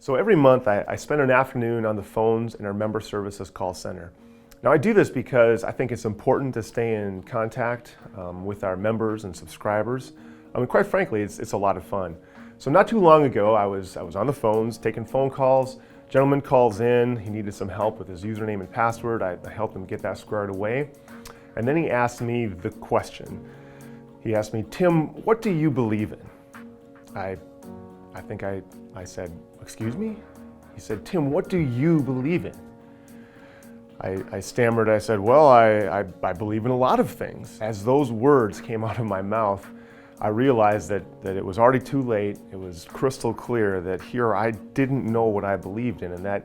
So every month I spend an afternoon on the phones in our member services call center. Now I do this because I think it's important to stay in contact with our members and subscribers. I mean, quite frankly, it's a lot of fun. So not too long ago, I was on the phones taking phone calls. Gentleman calls in, he needed some help with his username and password. I helped him get that squared away. And then he asked me the question. He asked me, "Tim, what do you believe in?" I think I said, "Excuse me?" He said, "Tim, what do you believe in?" I stammered, I said, "Well, I believe in a lot of things." As those words came out of my mouth, I realized that it was already too late. It was crystal clear that here I didn't know what I believed in, and that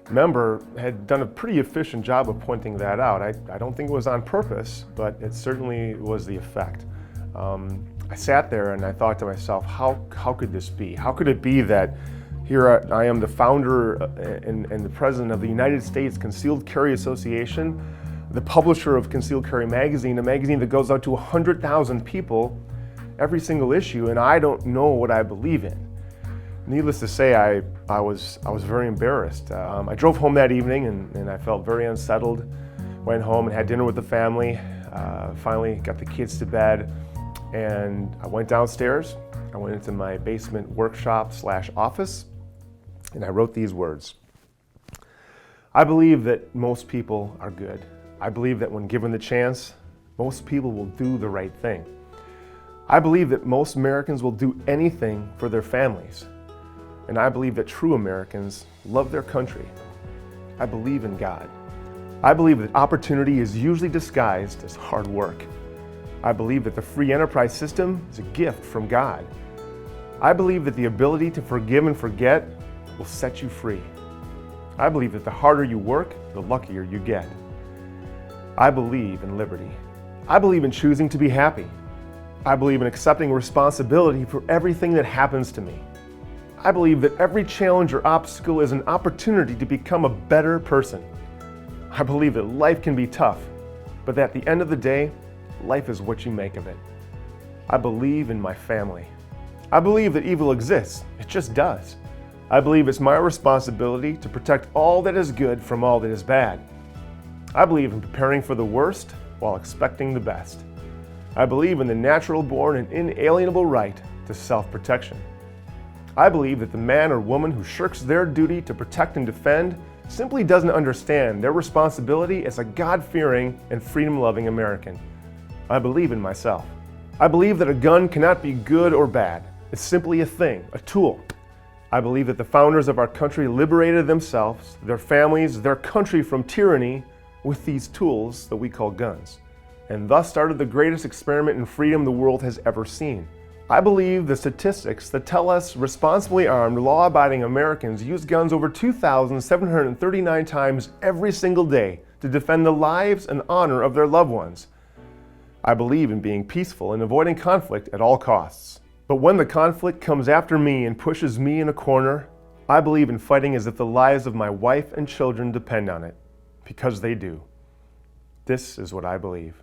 member had done a pretty efficient job of pointing that out. I don't think it was on purpose, but it certainly was the effect. I sat there and I thought to myself, how could this be? How could it be that here I am the founder and the president of the United States Concealed Carry Association, the publisher of Concealed Carry Magazine, a magazine that goes out to 100,000 people every single issue, and I don't know what I believe in. Needless to say, I was very embarrassed. I drove home that evening and I felt very unsettled. Went home and had dinner with the family. Finally got the kids to bed, and I went downstairs. I went into my basement workshop/office, and I wrote these words. I believe that most people are good. I believe that when given the chance, most people will do the right thing. I believe that most Americans will do anything for their families. And I believe that true Americans love their country. I believe in God. I believe that opportunity is usually disguised as hard work. I believe that the free enterprise system is a gift from God. I believe that the ability to forgive and forget will set you free. I believe that the harder you work, the luckier you get. I believe in liberty. I believe in choosing to be happy. I believe in accepting responsibility for everything that happens to me. I believe that every challenge or obstacle is an opportunity to become a better person. I believe that life can be tough, but at the end of the day, life is what you make of it. I believe in my family. I believe that evil exists. It just does. I believe it's my responsibility to protect all that is good from all that is bad. I believe in preparing for the worst while expecting the best. I believe in the natural-born and inalienable right to self-protection. I believe that the man or woman who shirks their duty to protect and defend simply doesn't understand their responsibility as a God-fearing and freedom-loving American. I believe in myself. I believe that a gun cannot be good or bad. It's simply a thing, a tool. I believe that the founders of our country liberated themselves, their families, their country from tyranny with these tools that we call guns, and thus started the greatest experiment in freedom the world has ever seen. I believe the statistics that tell us responsibly armed, law-abiding Americans use guns over 2,739 times every single day to defend the lives and honor of their loved ones. I believe in being peaceful and avoiding conflict at all costs. But when the conflict comes after me and pushes me in a corner, I believe in fighting as if the lives of my wife and children depend on it, because they do. This is what I believe.